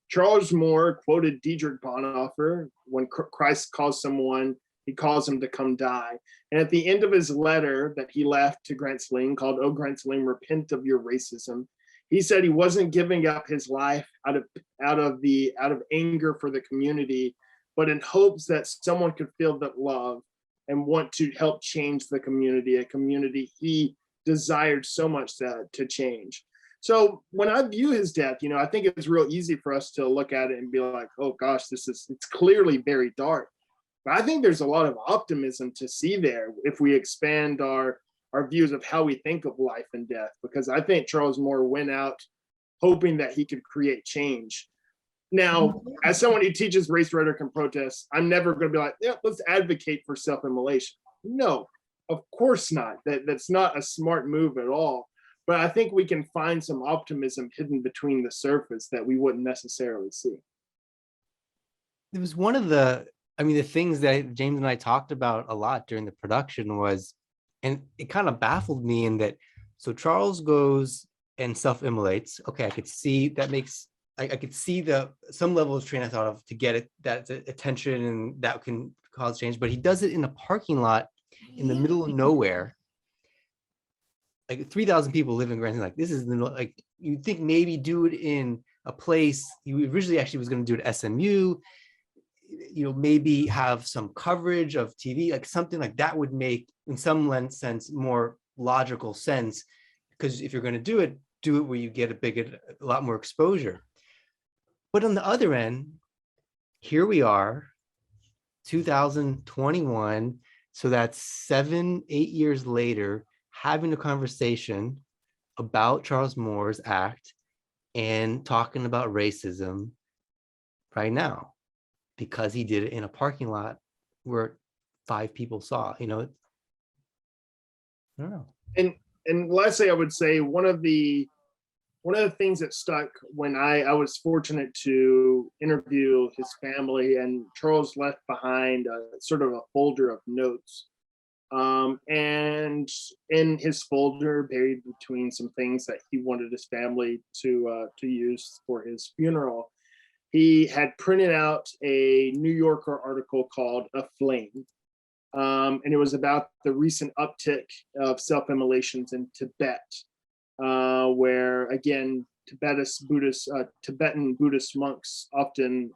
Charles Moore quoted Dietrich Bonhoeffer when Christ calls someone, he calls him to come die. And at the end of his letter that he left to Grand Saline, called "Oh Grand Saline, repent of your racism," he said he wasn't giving up his life out of anger for the community, but in hopes that someone could feel that love and want to help change the community, a community he desired so much to change. So when I view his death, you know, I think it's real easy for us to look at it and be like, oh gosh, it's clearly very dark. But I think there's a lot of optimism to see there if we expand our views of how we think of life and death, because I think Charles Moore went out hoping that he could create change. Now, as someone who teaches race rhetoric and protest, I'm never going to be like, yeah, let's advocate for self-immolation. No, of course not. That's not a smart move at all. But I think we can find some optimism hidden between the surface that we wouldn't necessarily see. It was one of the things that James and I talked about a lot during the production was, and it kind of baffled me in that, so Charles goes and self-immolates. Okay, I could see that makes, I could see some level of train I thought of to get it, that attention and that can cause change, but he does it in a parking lot in the middle of nowhere. Like 3,000 people live in Grand Saline. Like this is like, you'd think maybe do it in a place. You originally actually was going to do it at SMU, you know, maybe have some coverage of TV, like something like that would make in some sense more logical sense, because if you're going to do it where you get a lot more exposure. But on the other end, here we are, 2021. So that's 7-8 years later, having a conversation about Charles Moore's act and talking about racism right now, because he did it in a parking lot where 5 people saw, you know, I don't know. And lastly, I would say one of the things that stuck when I was fortunate to interview his family, and Charles left behind a sort of a folder of notes. And in his folder, buried between some things that he wanted his family to use for his funeral, he had printed out a New Yorker article called "Aflame," and it was about the recent uptick of self-immolations in Tibet, where again Tibetan Buddhist monks often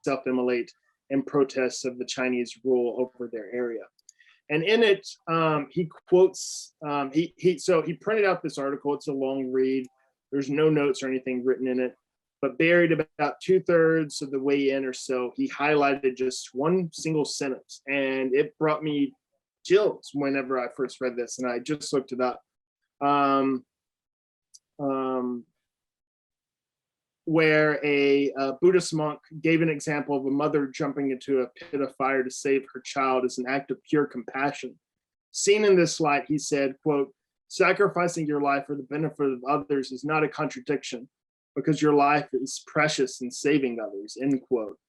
self-immolate in protests of the Chinese rule over their area. And in it, he quotes, he printed out this article. It's a long read. There's no notes or anything written in it, but buried about 2/3 of the way in or so, he highlighted just one single sentence. And it brought me chills whenever I first read this, and I just looked it up. Where a Buddhist monk gave an example of a mother jumping into a pit of fire to save her child as an act of pure compassion. Seen in this light, he said, quote, "Sacrificing your life for the benefit of others is not a contradiction, because your life is precious in saving others," end quote.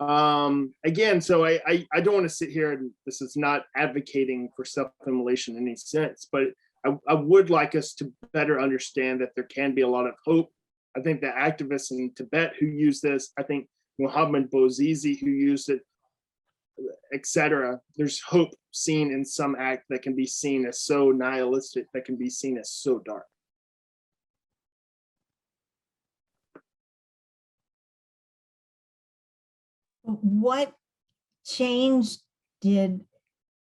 Again, so I don't want to sit here, and this is not advocating for self-immolation in any sense, but I would like us to better understand that there can be a lot of hope. I think the activists in Tibet who use this, I think Muhammad Bouazizi who used it, etc. There's hope seen in some act that can be seen as so nihilistic, that can be seen as so dark. What change did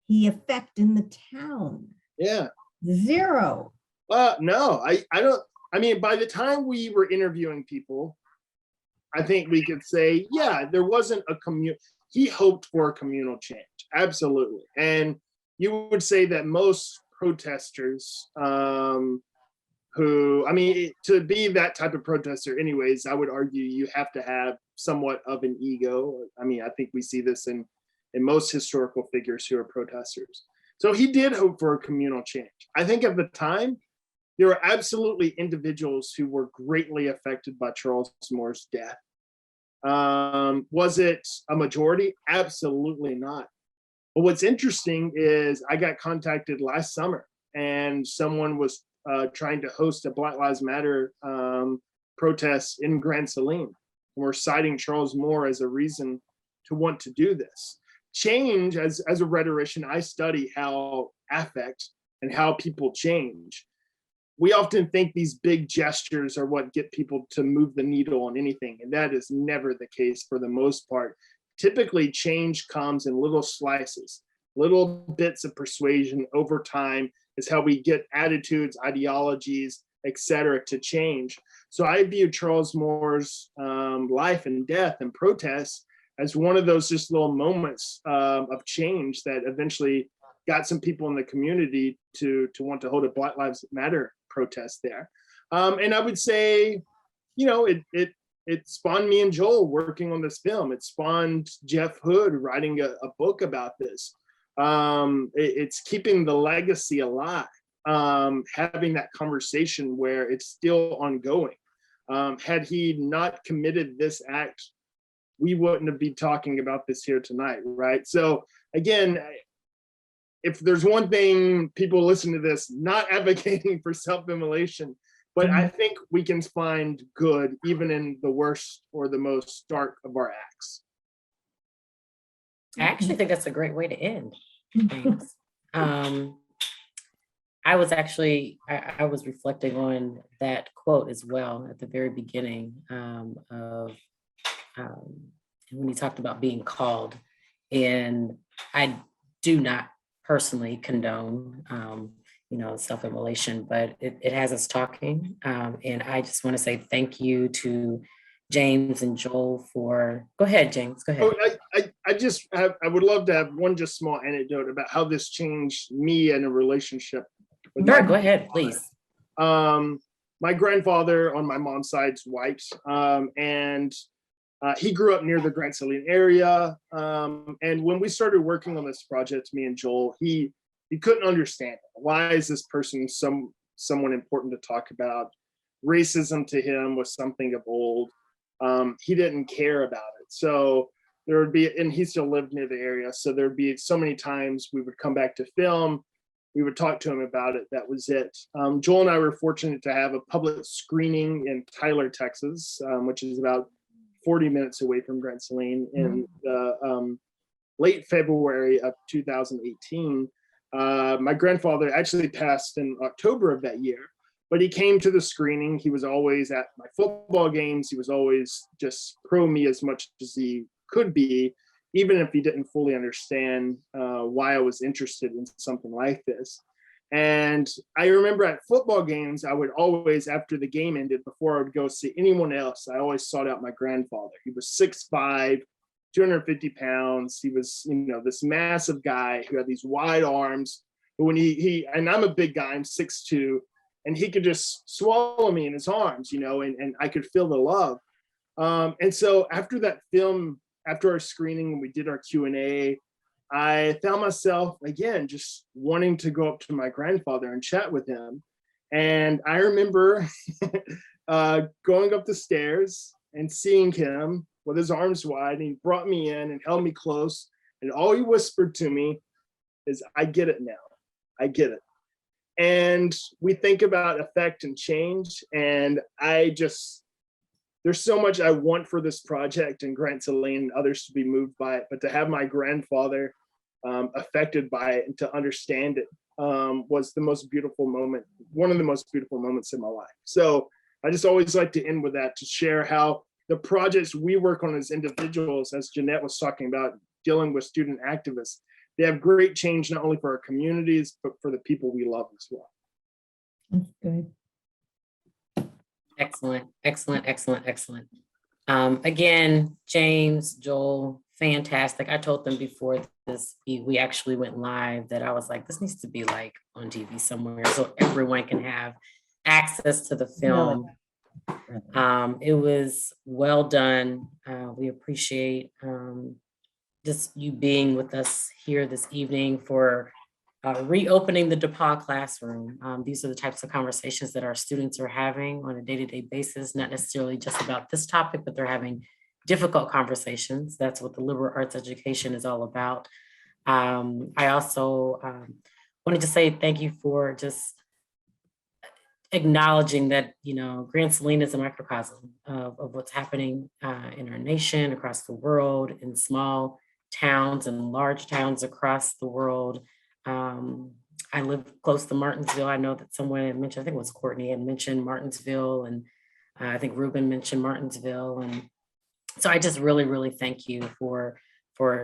he affect in the town? Yeah. Zero. No, I don't. I mean, by the time we were interviewing people, I think we could say, yeah, there wasn't a he hoped for a communal change, absolutely. And you would say that most protesters who, I mean, to be that type of protester anyways, I would argue you have to have somewhat of an ego. I mean, I think we see this in most historical figures who are protesters. So he did hope for a communal change. I think at the time, there were absolutely individuals who were greatly affected by Charles Moore's death. Was it a majority? Absolutely not. But what's interesting is I got contacted last summer, and someone was trying to host a Black Lives Matter protest in Grand Saline. And we're citing Charles Moore as a reason to want to do this. Change, as a rhetorician, I study how affect and how people change. We often think these big gestures are what get people to move the needle on anything, and that is never the case for the most part. Typically, change comes in little slices, little bits of persuasion over time is how we get attitudes, ideologies, etc. to change. So I view Charles Moore's life and death and protests as one of those just little moments of change that eventually got some people in the community to want to hold a Black Lives Matter protest there. And I would say, you know, it spawned me and Joel working on this film. It spawned Jeff Hood writing a book about this. It's keeping the legacy alive, having that conversation where it's still ongoing. Had he not committed this act, we wouldn't have been talking about this here tonight, right? So again, if there's one thing, people listen to this, not advocating for self-immolation, but I think we can find good even in the worst or the most dark of our acts. I actually think that's a great way to end. Thanks. I was reflecting on that quote as well at the very beginning when he talked about being called. And I do not personally condone self-immolation, but it has us talking. And I just want to say thank you to James and Joel for, go ahead, James, go ahead. Oh, I would love to have one just small anecdote about how this changed me in a relationship. Sure, go ahead, please. My grandfather on my mom's side's white, and he grew up near the Grand Saline area. And when we started working on this project, me and Joel, he couldn't understand it. Why is this person someone important to talk about? Racism to him was something of old. He didn't care about it. So there would be, and he still lived near the area. So there'd be so many times we would come back to film, we would talk to him about it. That was it. Joel and I were fortunate to have a public screening in Tyler, Texas, which is about 40 minutes away from Grand Saline in late February of 2018. My grandfather actually passed in October of that year, but he came to the screening. He was always at my football games. He was always just pro me as much as he could be, even if he didn't fully understand why I was interested in something like this. And I remember at football games, I would always, after the game ended, before I would go see anyone else, I always sought out my grandfather. He was 6'5", 250 pounds. He was, this massive guy who had these wide arms. But when and I'm a big guy, I'm 6'2", and he could just swallow me in his arms, and I could feel the love. And so after that film, after our screening, and we did our Q&A, I found myself, again, just wanting to go up to my grandfather and chat with him. And I remember going up the stairs and seeing him with his arms wide, and he brought me in and held me close. And all he whispered to me is, "I get it now. I get it." And we think about effect and change. And there's so much I want for this project and Grand Saline and others to be moved by it, but to have my grandfather affected by it and to understand it was the most beautiful moment, one of the most beautiful moments in my life. So I just always like to end with that, to share how the projects we work on as individuals, as Jeanette was talking about, dealing with student activists, they have great change, not only for our communities, but for the people we love as well. That's good. Excellent, excellent, excellent, excellent. Again, James, Joel, fantastic. I told them before we actually went live that I was like, this needs to be like on TV somewhere so everyone can have access to the film. It was well done. We appreciate just you being with us here this evening for reopening the DePauw classroom. These are the types of conversations that our students are having on a day-to-day basis, not necessarily just about this topic, but they're having difficult conversations. That's what the liberal arts education is all about. I also wanted to say thank you for just acknowledging that, Grand Saline is a microcosm of what's happening in our nation, across the world, in small towns and large towns across the world. I live close to Martinsville. I know that someone had mentioned, I think it was Courtney, had mentioned Martinsville, and I think Ruben mentioned Martinsville. And so I just really, really thank you for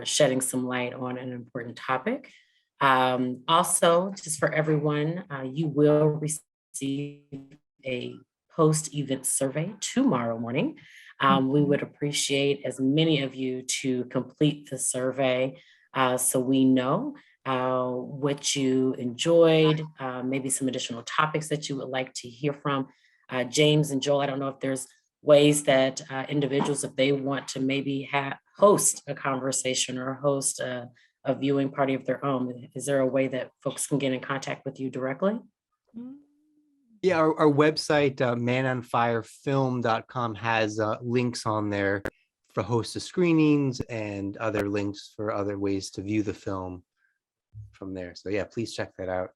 shedding some light on an important topic. Also, just for everyone, you will receive a post-event survey tomorrow morning. We would appreciate as many of you to complete the survey so we know what you enjoyed, maybe some additional topics that you would like to hear from. James and Joel, I don't know if there's ways that individuals, if they want to maybe host a conversation or host a viewing party of their own, is there a way that folks can get in contact with you directly? Yeah, our website, manonfirefilm.com, has links on there for host of screenings and other links for other ways to view the film from there. So yeah, please check that out.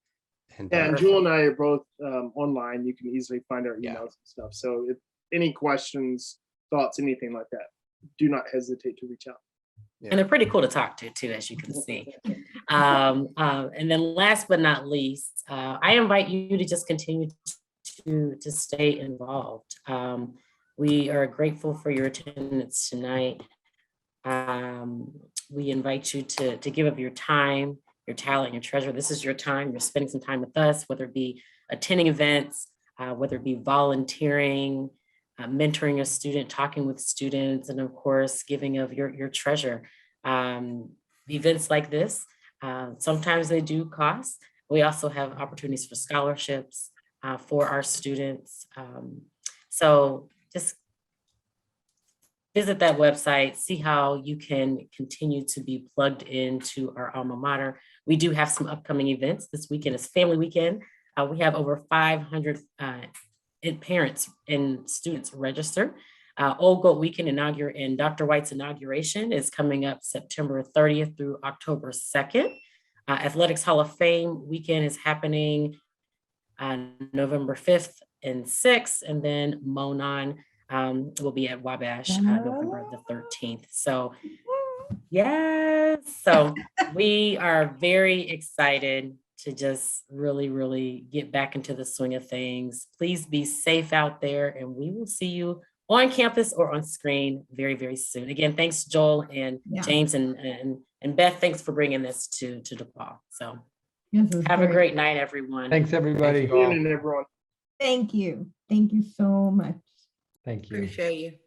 And Jewel and I are both online. You can easily find our emails Yeah. and stuff. So if any questions, thoughts, anything like that, do not hesitate to reach out. And they're pretty cool to talk to too, as you can see. And then last but not least, I invite you to just continue to stay involved. We are grateful for your attendance tonight. We invite you to give up your time, your talent, your treasure. This is your time. You're spending some time with us, whether it be attending events, whether it be volunteering, mentoring a student, talking with students, and of course, giving of your treasure. Events like this, sometimes they do cost. We also have opportunities for scholarships for our students. So just visit that website, see how you can continue to be plugged into our alma mater. We do have some upcoming events. This weekend is Family Weekend. We have over 500 parents and students registered. Old Goat Weekend and Dr. White's inauguration is coming up September 30th through October 2nd. Athletics Hall of Fame weekend is happening November 5th and 6th, and then Monon will be at Wabash November the 13th. So yes, so we are very excited to just really, really get back into the swing of things. Please be safe out there, and we will see you on campus or on screen very, very soon. Again, thanks, Joel and James and Beth. Thanks for bringing this to DePauw. So have a great night, everyone. Thanks, everybody. Good evening, everyone. Thank you. Thank you so much. Thank you. Appreciate you.